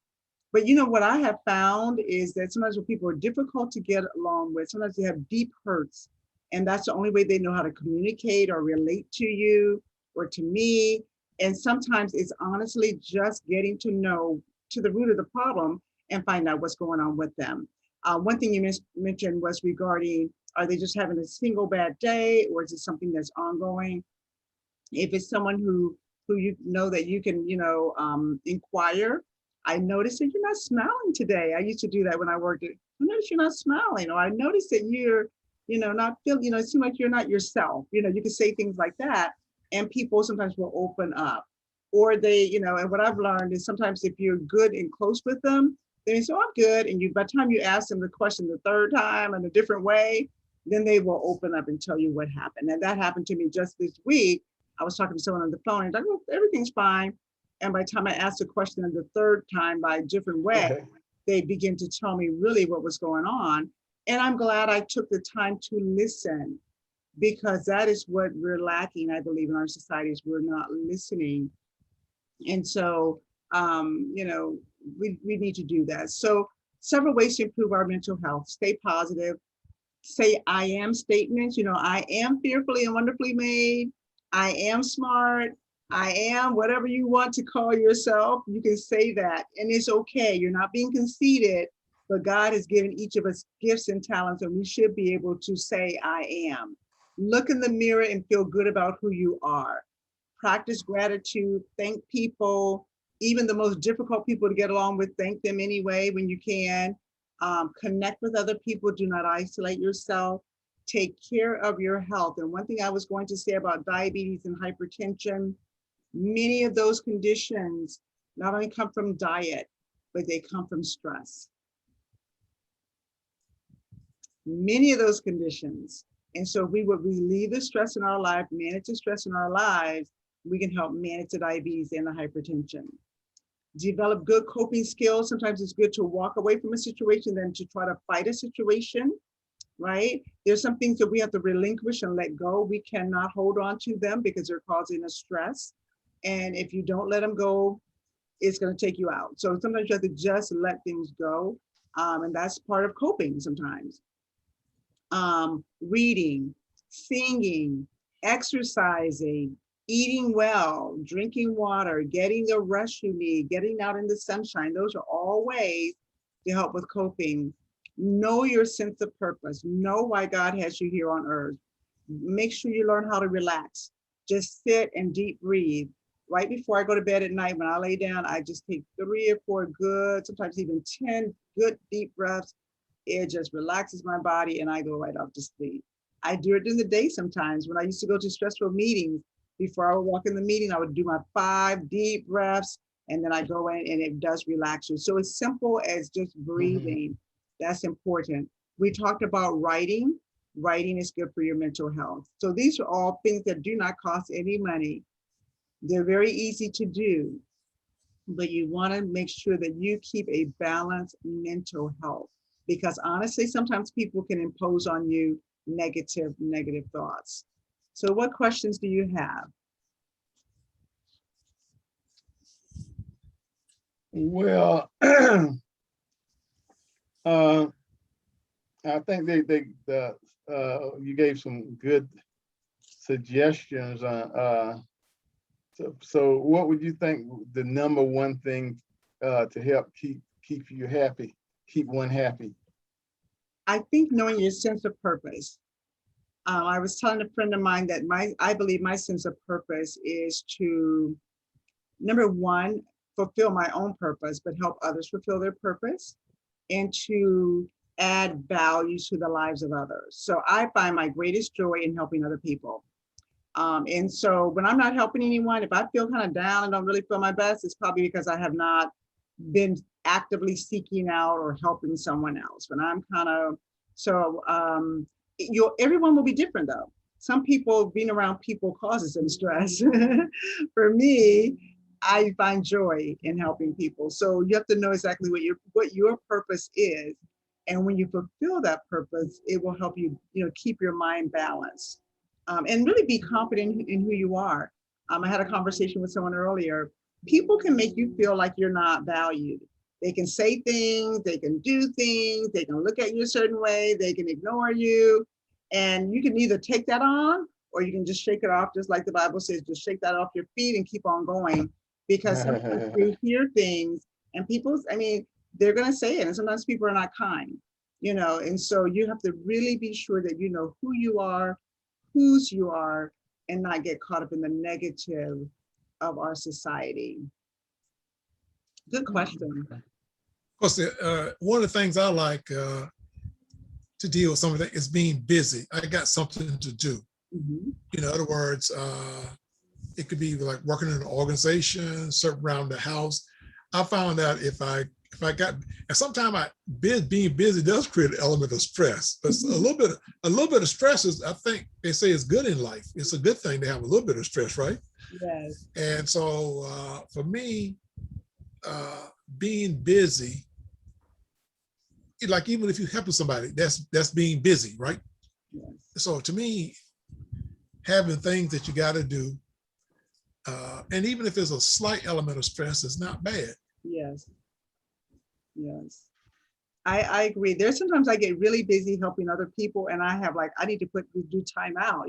But what I have found is that sometimes when people are difficult to get along with, sometimes they have deep hurts, and that's the only way they know how to communicate or relate to you or to me. And sometimes it's honestly just getting to know to the root of the problem and find out what's going on with them. One thing you mentioned was regarding, are they just having a single bad day, or is it something that's ongoing? If it's someone who you know that you can, inquire. I noticed that you're not smiling today. I used to do that when I worked. I noticed you're not smiling, or I noticed that you're, not feeling, it seems like you're not yourself. You can say things like that, and people sometimes will open up. Or they, and what I've learned is sometimes if you're good and close with them, they say, oh, I'm good. And by the time you ask them the question the third time in a different way, then they will open up and tell you what happened. And that happened to me just this week. I was talking to someone on the phone and like, oh, everything's fine. And by the time I asked the question the third time by a different way, they begin to tell me really what was going on. And I'm glad I took the time to listen, because that is what we're lacking, I believe, in our societies. We're not listening. And so, we need to do that. So several ways to improve our mental health: stay positive, say I am statements, I am fearfully and wonderfully made, I am smart, I am whatever you want to call yourself. You can say that, and it's okay. You're not being conceited, but God has given each of us gifts and talents, and we should be able to say I am. Look in the mirror and feel good about who you are. Practice gratitude, thank people, even the most difficult people to get along with, thank them anyway when you can. Connect with other people, do not isolate yourself. Take care of your health. And one thing I was going to say about diabetes and hypertension, many of those conditions not only come from diet, but they come from stress. Many of those conditions. And so we would relieve the stress in our life, manage the stress in our lives, we can help manage the diabetes and the hypertension. Develop good coping skills. Sometimes it's good to walk away from a situation than to try to fight a situation, right? There's some things that we have to relinquish and let go. We cannot hold on to them because they're causing us stress. And if you don't let them go, it's going to take you out. So sometimes you have to just let things go. And that's part of coping sometimes. Reading, singing, exercising, eating well, drinking water, getting the rest you need, getting out in the sunshine. Those are all ways to help with coping. Know your sense of purpose. Know why God has you here on earth. Make sure you learn how to relax. Just sit and deep breathe. Right before I go to bed at night, when I lay down, I just take 3 or 4 good, sometimes even 10 good deep breaths. It just relaxes my body and I go right off to sleep. I do it during the day sometimes. When I used to go to stressful meetings, before I would walk in the meeting, I would do my 5 deep breaths, and then I go in and it does relax you. So as simple as just breathing, that's important. We talked about writing. Writing is good for your mental health. So these are all things that do not cost any money. They're very easy to do, but you want to make sure that you keep a balanced mental health, because honestly, sometimes people can impose on you negative thoughts. So what questions do you have? Well, I think you gave some good suggestions. So what would you think the number one thing to help keep you happy, keep one happy? I think knowing your sense of purpose. I was telling a friend of mine that I believe my sense of purpose is to, number one, fulfill my own purpose, but help others fulfill their purpose, and to add value to the lives of others. So I find my greatest joy in helping other people. And so when I'm not helping anyone, if I feel kind of down and don't really feel my best, it's probably because I have not been actively seeking out or helping someone else. When I'm kind of, everyone will be different though. Some people, being around people causes them stress. For me, I find joy in helping people. So you have to know exactly what your purpose is. And when you fulfill that purpose, it will help you, keep your mind balanced, and really be confident in who you are. I had a conversation with someone earlier. People can make you feel like you're not valued. They can say things, they can do things, they can look at you a certain way, they can ignore you. And you can either take that on or you can just shake it off, just like the Bible says, just shake that off your feet and keep on going. Because sometimes you hear things and they're going to say it. And sometimes people are not kind, and so you have to really be sure that you know who you are, whose you are, and not get caught up in the negative of our society. Good question. Of course, one of the things I like to deal with something is being busy. I got something to do. Mm-hmm. In other words, it could be like working in an organization, serving around the house. I found out if I got, and sometimes being busy does create an element of stress, but a little bit of stress is, I think they say, is good in life. It's a good thing to have a little bit of stress, right? Yes. And so for me, being busy, like even if you're helping somebody, that's being busy, right? Yes. So to me, having things that you got to do, and even if there's a slight element of stress, it's not bad. Yes. Yes. I agree. There's sometimes I get really busy helping other people and I have I need to do time out,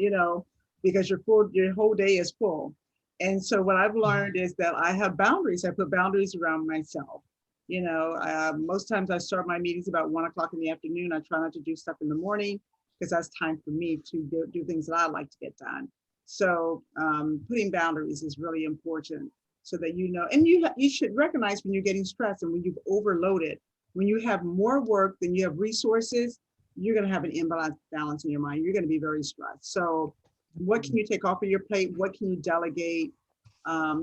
because your whole day is full. And so what I've learned is that I have boundaries. I put boundaries around myself. Most times I start my meetings about 1:00 in the afternoon. I try not to do stuff in the morning because that's time for me to do things that I like to get done. So putting boundaries is really important so that and you should recognize when you're getting stressed and when you've overloaded. When you have more work than you have resources, you're going to have an imbalance in your mind. You're going to be very stressed. So what can you take off of your plate? What can you delegate?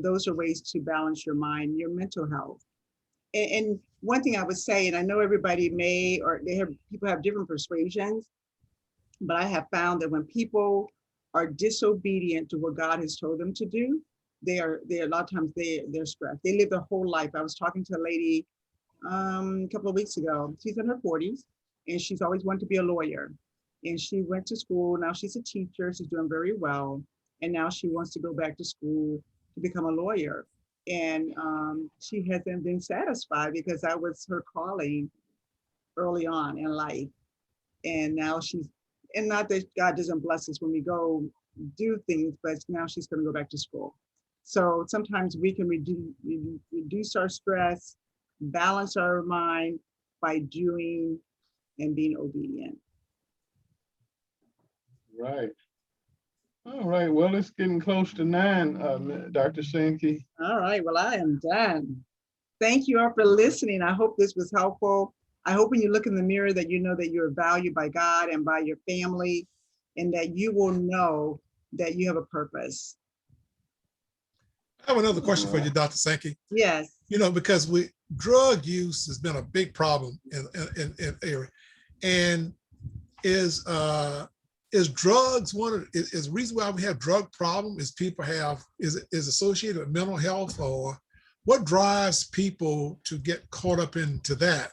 Those are ways to balance your mind, your mental health. And one thing I would say, and I know everybody people have different persuasions, but I have found that when people are disobedient to what God has told them to do, they're a lot of times they're stressed. They live their whole life. I was talking to a lady a couple of weeks ago. She's in her 40s and she's always wanted to be a lawyer. And she went to school. Now she's a teacher. She's doing very well. And now she wants to go back to school to become a lawyer. And she hasn't been satisfied because that was her calling early on in life. And now and not that God doesn't bless us when we go do things, but now she's going to go back to school. So sometimes we can reduce our stress, balance our mind by doing and being obedient. Right. All right. Well, it's getting close to 9, Dr. Sankey. All right. Well, I am done. Thank you all for listening. I hope this was helpful. I hope when you look in the mirror that you know that you're valued by God and by your family, and that you will know that you have a purpose. I have another question for you, Dr. Sankey. Yes. Because drug use has been a big problem in area, and is drugs is the reason why we have drug problem is people is associated with mental health, or what drives people to get caught up into that?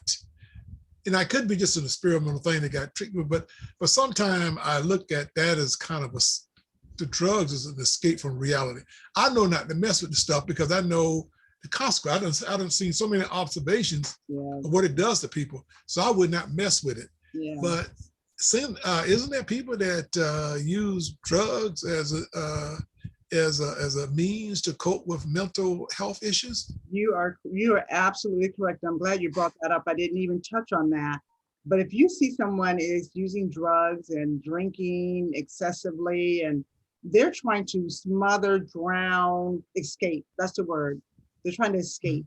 And I could be just an experimental thing that got treatment, but sometimes I look at that as kind of the drugs is an escape from reality. I know not to mess with the stuff because I know the consequence. I done seen so many observations of what it does to people, so I would not mess with it. Yeah. But isn't there people that use drugs as a means to cope with mental health issues? You are absolutely correct. I'm glad you brought that up. I didn't even touch on that. But if you see someone is using drugs and drinking excessively, and they're trying to smother, drown, escape, that's the word. They're trying to escape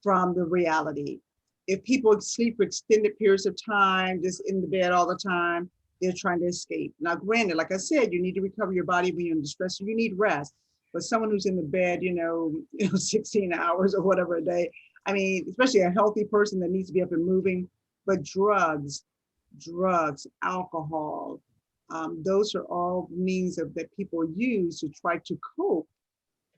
from the reality. If people sleep for extended periods of time, just in the bed all the time, they're trying to escape. Now, granted, like I said, you need to recover your body when you're in distress, so you need rest. But someone who's in the bed, 16 hours or whatever a day, I mean, especially a healthy person that needs to be up and moving, but drugs, alcohol, those are all means that people use to try to cope.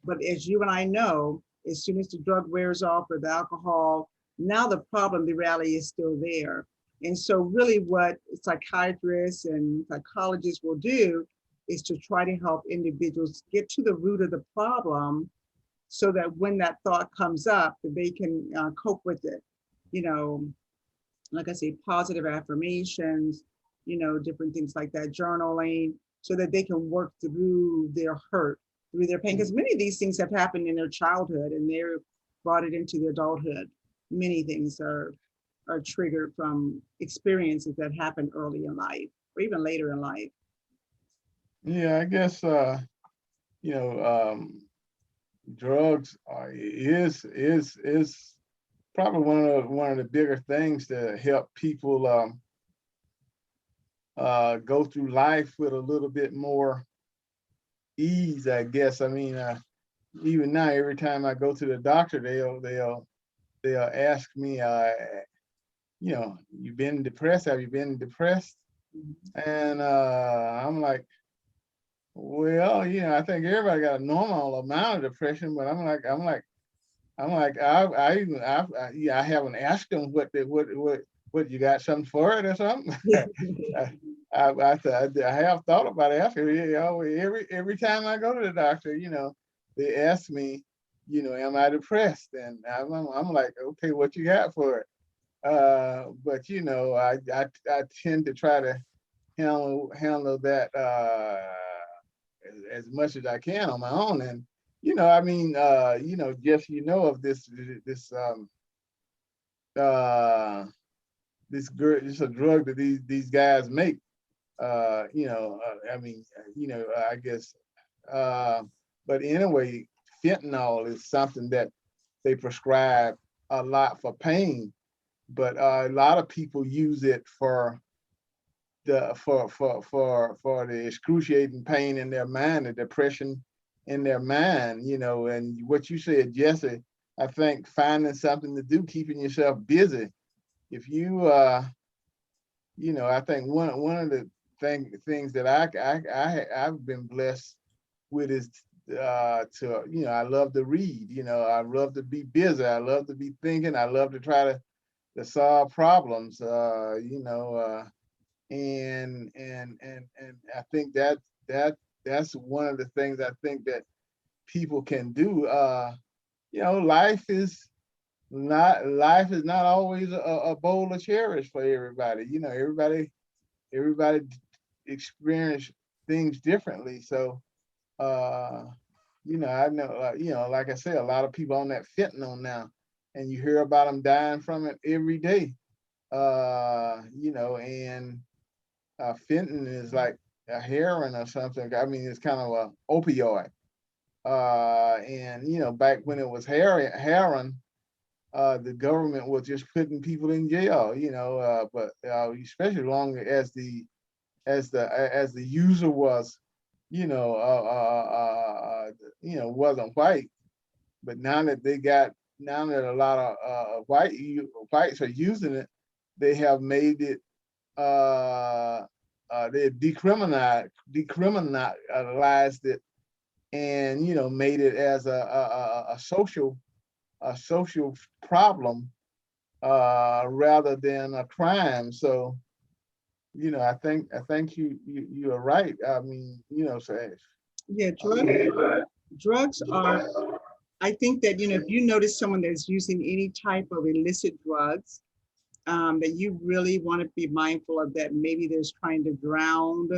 But as you and I know, as soon as the drug wears off or the alcohol, now the problem, the reality is still there. And so really what psychiatrists and psychologists will do is to try to help individuals get to the root of the problem so that when that thought comes up, that they can cope with it. You know, like I say, positive affirmations, different things like that, journaling, so that they can work through their hurt, through their pain. Because many of these things have happened in their childhood and they're brought it into their adulthood. Many things are triggered from experiences that happened early in life or even later in life. Yeah, I guess drugs is probably one of the bigger things to help people go through life with a little bit more ease, I guess. I mean, even now, every time I go to the doctor, they'll ask me, you've been depressed? Have you been depressed? And I'm like, well, I think everybody got a normal amount of depression, but I haven't asked them what you got something for it or something. I have thought about asking. Every time I go to the doctor, they ask me, am I depressed? And I'm like, okay, what you got for it? But I tend to try to handle that as much as I can on my own. And Jeff, of this a drug that these guys make. I guess. But anyway, fentanyl is something that they prescribe a lot for pain, but a lot of people use it for the excruciating pain in their mind, the depression in their mind, and what you said, Jesse, I think finding something to do, keeping yourself busy. If you, I think one of the things that I've been blessed with is I love to read. I love to be busy. I love to be thinking. I love to try to solve problems. And I think that's one of the things I think that people can do. Life is not always a bowl of cherries for everybody. Everybody experience things differently. So I know, like I said, a lot of people on that fentanyl now, and you hear about them dying from it every day. And fentanyl is like a heroin or something. I mean, it's kind of a opioid. And back when it was heroin, the government was just putting people in jail. But especially long as the user was, wasn't white. But now that a lot of whites are using it, they have made it. They decriminalized it, and made it as a social problem rather than a crime. So I think you are right. I mean, so Yeah, drugs are, I think that, if you notice someone that's using any type of illicit drugs, that you really want to be mindful of that. Maybe there's trying to drown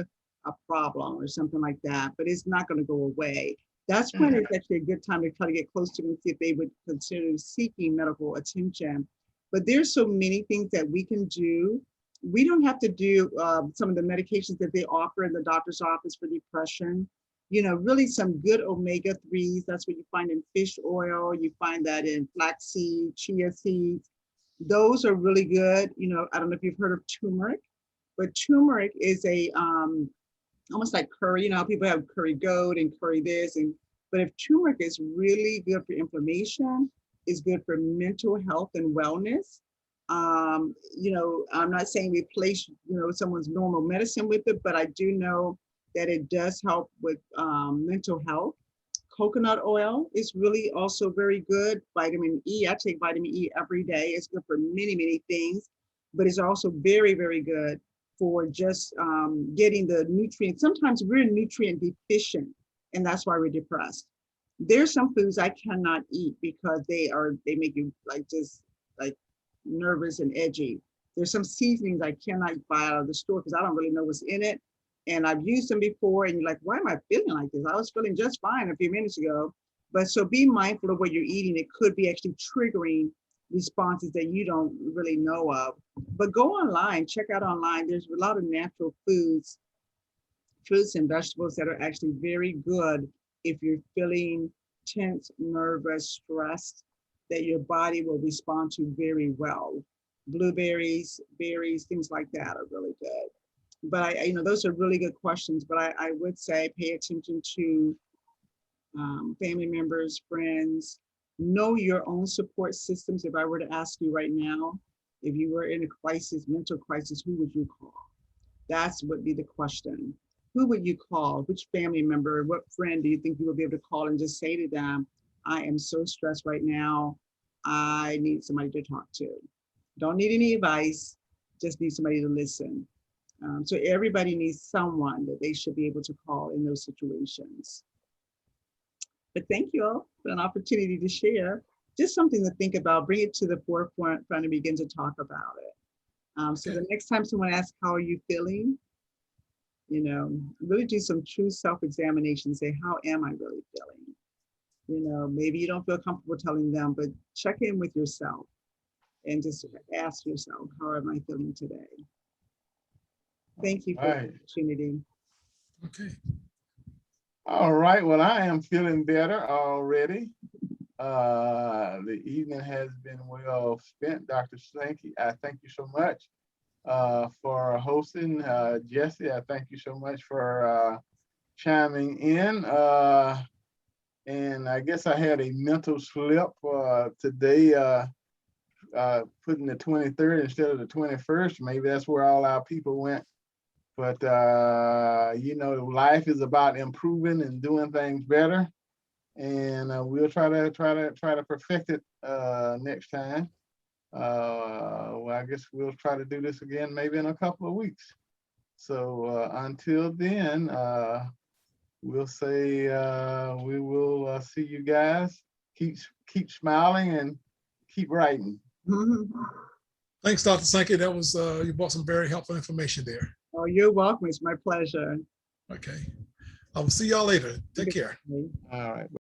a problem or something like that, but it's not going to go away. That's when it's actually a good time to try to get close to them and see if they would consider seeking medical attention. But there's so many things that we can do. We don't have to do some of the medications that they offer in the doctor's office for depression. You know, really some good omega-3s. That's what you find in fish oil. You find that in flaxseed, chia seeds. Those are really good. You know, I don't know if you've heard of turmeric, but turmeric is a almost like curry. You know, people have curry goat and curry this, but if turmeric is really good for inflammation, is good for mental health and wellness. You know, I'm not saying replace, you know, someone's normal medicine with it, but I do know that it does help with mental health. Coconut oil is really also very good. Vitamin E, I take vitamin E every day. It's good for many, many things, but it's also very, very good for just getting the nutrients. Sometimes we're nutrient deficient, and that's why we're depressed. There's some foods I cannot eat because they make you like just like nervous and edgy. There's some seasonings I cannot buy out of the store because I don't really know what's in it. And I've used them before, and you're like, why am I feeling like this? I was feeling just fine a few minutes ago. But so be mindful of what you're eating. It could be actually triggering responses that you don't really know of. But go online, check out online. There's a lot of natural foods, fruits and vegetables that are actually very good if you're feeling tense, nervous, stressed, that your body will respond to very well. Blueberries, berries, things like that are really good. But you know, those are really good questions. But I would say pay attention to family members, friends. Know your own support systems. If I were to ask you right now, if you were in a crisis, mental crisis, who would you call? That's would be the question. Who would you call? Which family member, what friend do you think you would be able to call and just say to them, I am so stressed right now. I need somebody to talk to. Don't need any advice, just need somebody to listen. So everybody needs someone that they should be able to call in those situations. But thank you all for an opportunity to share. Just something to think about, bring it to the forefront and begin to talk about it. So the next time someone asks, how are you feeling? You know, really do some true self-examination, say, how am I really feeling? You know, maybe you don't feel comfortable telling them, but check in with yourself and just ask yourself, how am I feeling today? Thank you for the opportunity. Okay. All right. Well, I am feeling better already. The evening has been well spent. Dr. Sankey, I thank you so much for hosting. Jesse, I thank you so much for chiming in. And I guess I had a mental slip today, putting the 23rd instead of the 21st. Maybe that's where all our people went. But you know, life is about improving and doing things better, and we'll try to perfect it next time. Well, I guess we'll try to do this again maybe in a couple of weeks. So until then, we'll say we will see you guys. Keep smiling and keep writing. Thanks, Dr. Sankey. That was you brought some very helpful information there. Oh, you're welcome. It's my pleasure. Okay. I will see y'all later. Take care. All right.